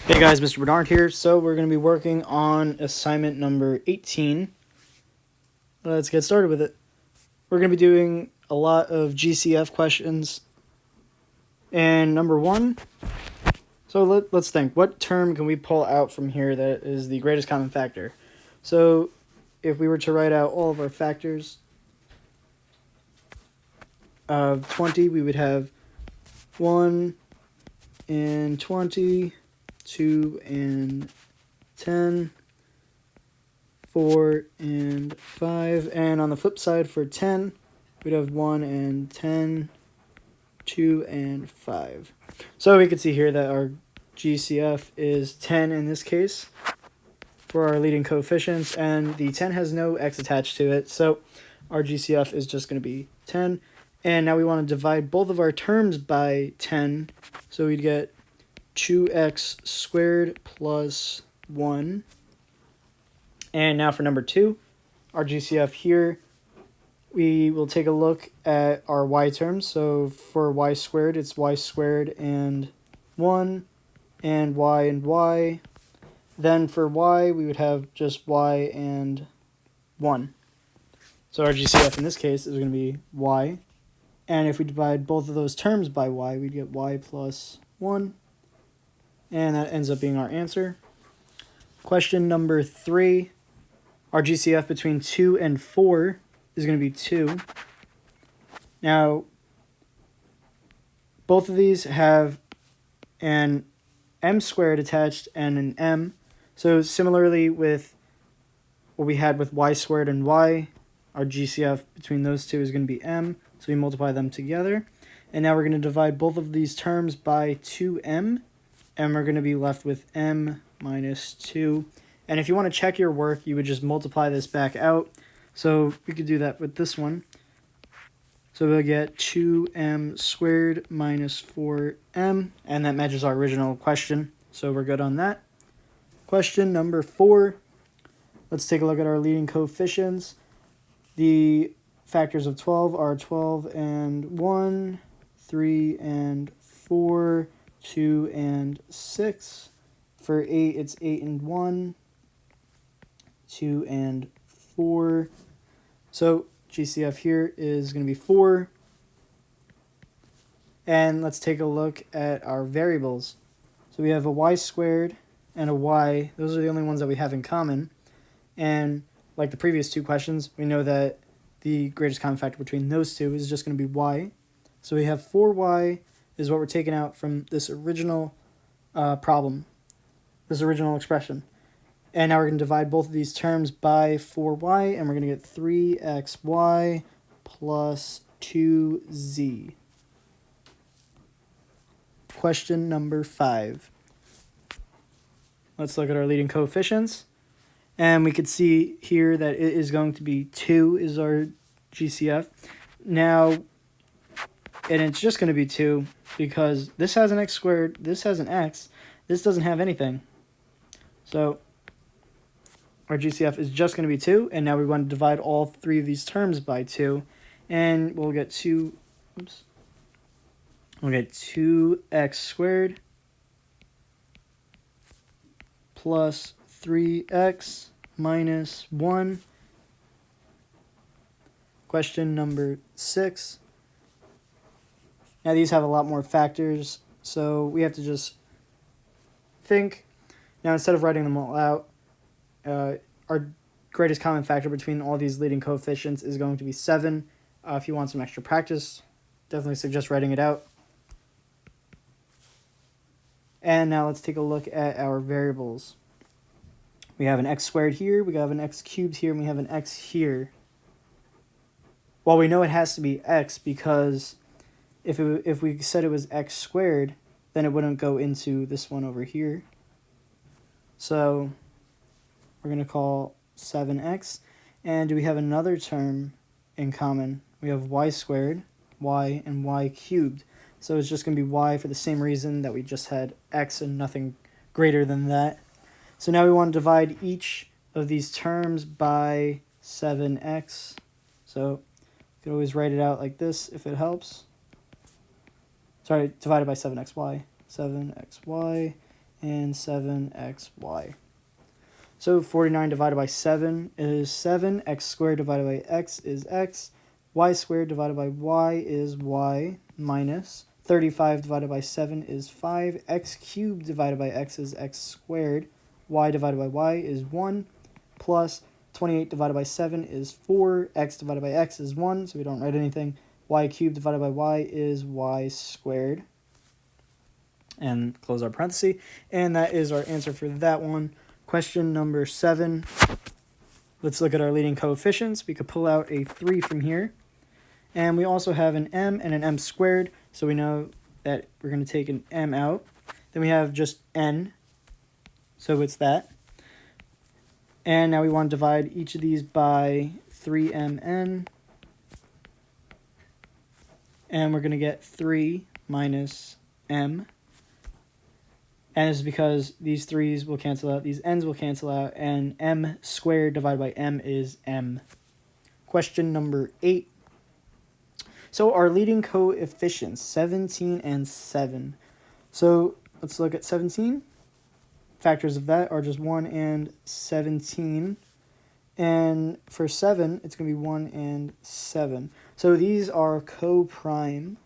Hey guys, Mr. Bernard here. So we're going to be working on assignment number 18. Let's get started with it. We're going to be doing a lot of GCF questions. And number one, so let's think. What term can we pull out from here that is the greatest common factor? So if we were to write out all of our factors of 20, we would have 1 and 20, 2 and 10, 4 and 5, and on the flip side for 10 we'd have 1 and 10, 2 and 5. So we can see here that our GCF is 10 in this case for our leading coefficients, and the 10 has no x attached to it, so our GCF is just going to be 10. And now we want to divide both of our terms by 10, so we'd get 2x squared plus 1. And now for number 2, our GCF here, we will take a look at our y terms. So for y squared, it's y squared and 1, and y and y. Then for y, we would have just y and 1. So our GCF in this case is going to be y. And if we divide both of those terms by y, we'd get y plus 1. And that ends up being our answer. Question number 3. Our GCF between 2 and 4 is going to be 2. Now, both of these have an m squared attached and an m. So similarly with what we had with y squared and y, our GCF between those two is going to be m. So we multiply them together. And now we're going to divide both of these terms by 2m. And we're going to be left with m minus 2. And if you want to check your work, you would just multiply this back out. So we could do that with this one. So we'll get 2m squared minus 4m. And that matches our original question. So we're good on that. Question number 4. Let's take a look at our leading coefficients. The factors of 12 are 12 and 1, 3 and 4, 2 and 6. For 8, it's 8 and 1, 2 and 4. So GCF here is going to be 4. And let's take a look at our variables. So we have a y squared and a y. Those are the only ones that we have in common. And like the previous two questions, we know that the greatest common factor between those two is just going to be y. So we have 4y is what we're taking out from this original problem, this original expression. And now we're going to divide both of these terms by 4y, and we're going to get 3xy plus 2z. Question number 5. Let's look at our leading coefficients. And we could see here that it is going to be 2 is our GCF. Now, and it's just going to be 2 because this has an x squared, this has an x, this doesn't have anything. So our GCF is just going to be 2, and now we want to divide all three of these terms by 2, and we'll get 2x squared plus 3x minus 1. Question number 6. Now these have a lot more factors, so we have to just think. Now instead of writing them all out, our greatest common factor between all these leading coefficients is going to be 7. If you want some extra practice, definitely suggest writing it out. And now let's take a look at our variables. We have an x squared here, we have an x cubed here, and we have an x here. Well, we know it has to be x because if we said it was x squared, then it wouldn't go into this one over here. So we're going to call 7x. And do we have another term in common? We have y squared, y, and y cubed. So it's just going to be y for the same reason that we just had x and nothing greater than that. So now we want to divide each of these terms by 7x. So you can always write it out like this if it helps. Sorry, divided by 7xy. 7xy. and 7xy. So 49 divided by 7 is 7, x squared divided by x is x, y squared divided by y is y, minus 35 divided by 7 is 5, x cubed divided by x is x squared, y divided by y is 1, plus 28 divided by 7 is 4, x divided by x is 1, so we don't write anything, y cubed divided by y is y squared, and close our parenthesis, and that is our answer for that one. Question number 7. Let's look at our leading coefficients. We could pull out a 3 from here. And we also have an m and an m squared, so we know that we're going to take an m out. Then we have just n, so it's that. And now we want to divide each of these by 3mn. And we're going to get 3 minus m. And this is because these 3's will cancel out, these n's will cancel out, and m squared divided by m is m. Question number 8. So our leading coefficients, 17 and 7. So let's look at 17. Factors of that are just 1 and 17. And for 7, it's going to be 1 and 7. So these are co-prime.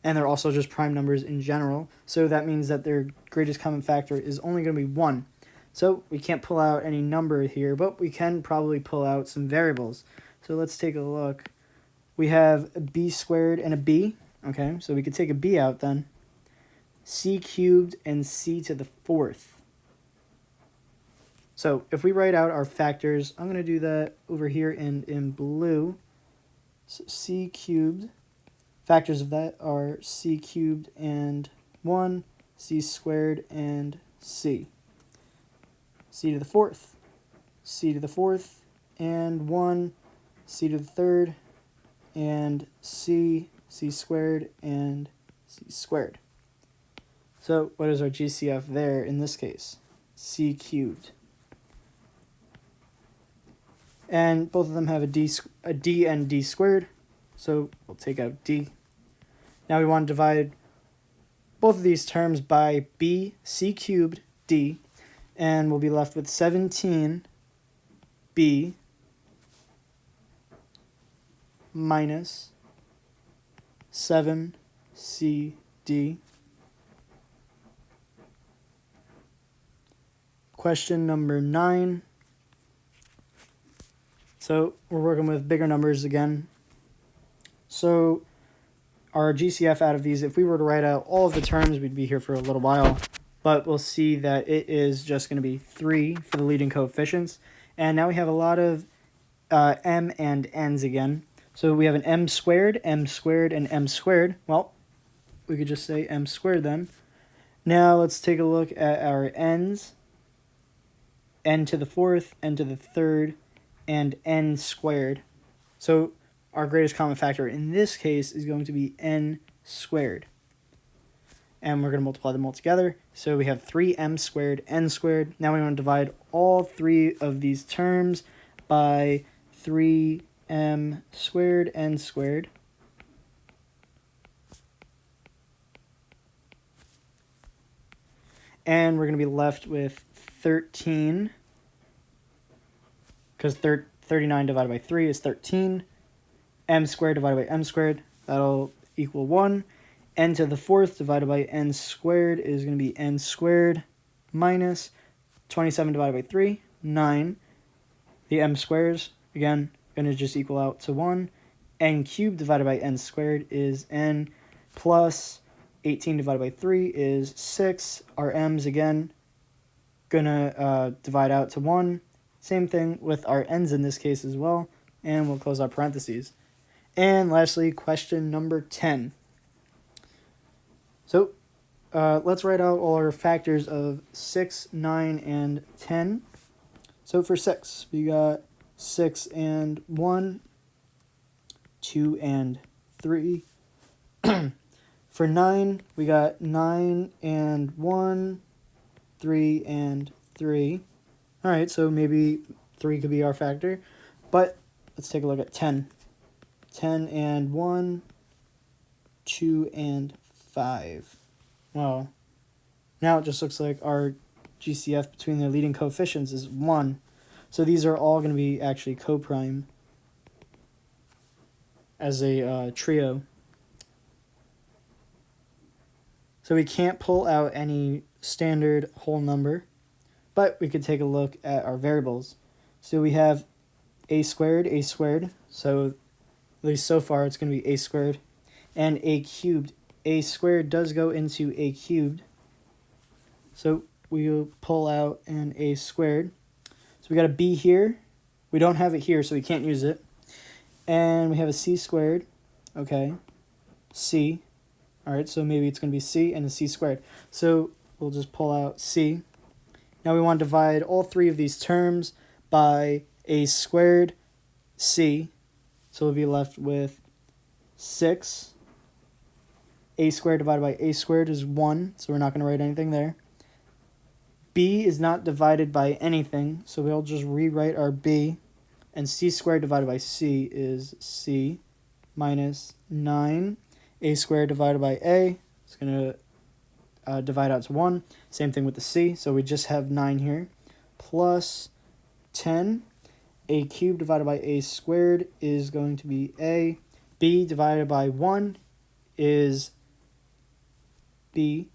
And they're also just prime numbers in general. So that means that their greatest common factor is only going to be 1. So we can't pull out any number here, but we can probably pull out some variables. So let's take a look. We have a b squared and a b. Okay, so we could take a b out then. C cubed and c to the 4th. So if we write out our factors, I'm going to do that over here in blue. So c cubed. Factors of that are c cubed and 1, c squared and c. C to the 4th, c to the 4th, and 1, c to the 3rd, and c squared, and c squared. So what is our GCF there in this case? C cubed. And both of them have a d and d squared. So we'll take out d. Now we want to divide both of these terms by b, c cubed, d, and we'll be left with 17b minus 7cd. Question number 9. So we're working with bigger numbers again. So our GCF out of these, if we were to write out all of the terms, we'd be here for a little while. But we'll see that it is just going to be 3 for the leading coefficients. And now we have a lot of m and n's again. So we have an m squared, and m squared. Well, we could just say m squared then. Now let's take a look at our n's. N to the 4th, n to the 3rd, and n squared. So our greatest common factor in this case is going to be n squared. And we're going to multiply them all together. So we have 3m squared, n squared. Now we want to divide all 3 of these terms by 3m squared, n squared. And we're going to be left with 13, because 39 divided by 3 is 13. M squared divided by m squared, that'll equal 1. N to the 4th divided by n squared is going to be n squared minus 27 divided by 3, 9. The m squares, again, going to just equal out to 1. N cubed divided by n squared is n plus 18 divided by 3 is 6. Our m's, again, going to divide out to 1. Same thing with our n's in this case as well. And we'll close our parentheses. And lastly, question number 10. So let's write out all our factors of 6, 9, and 10. So for 6, we got 6 and 1, 2 and 3. For 9, we got 9 and 1, 3 and 3. All right, so maybe 3 could be our factor. But let's take a look at 10. 10 and 1, 2 and 5. Well, Now it just looks like our GCF between their leading coefficients is 1. So these are all going to be actually coprime as a trio. So we can't pull out any standard whole number, but we could take a look at our variables. So we have a squared, so at least so far it's going to be a squared, and a cubed. A squared does go into a cubed, so we'll pull out an a squared. So we got a b here. We don't have it here, so we can't use it. And we have a c squared, okay, c. All right, so maybe it's going to be c and a c squared. So we'll just pull out c. Now we want to divide all three of these terms by a squared c. So we'll be left with 6. A squared divided by a squared is 1, so we're not going to write anything there. B is not divided by anything, so we'll just rewrite our b. And c squared divided by c is c minus 9. A squared divided by a is going to divide out to 1. Same thing with the c, so we just have 9 here. Plus 10. A cubed divided by a squared is going to be a. B divided by 1 is b.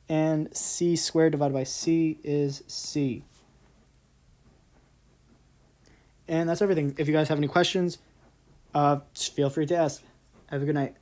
And c squared divided by c is c. And that's everything. If you guys have any questions, just feel free to ask. Have a good night.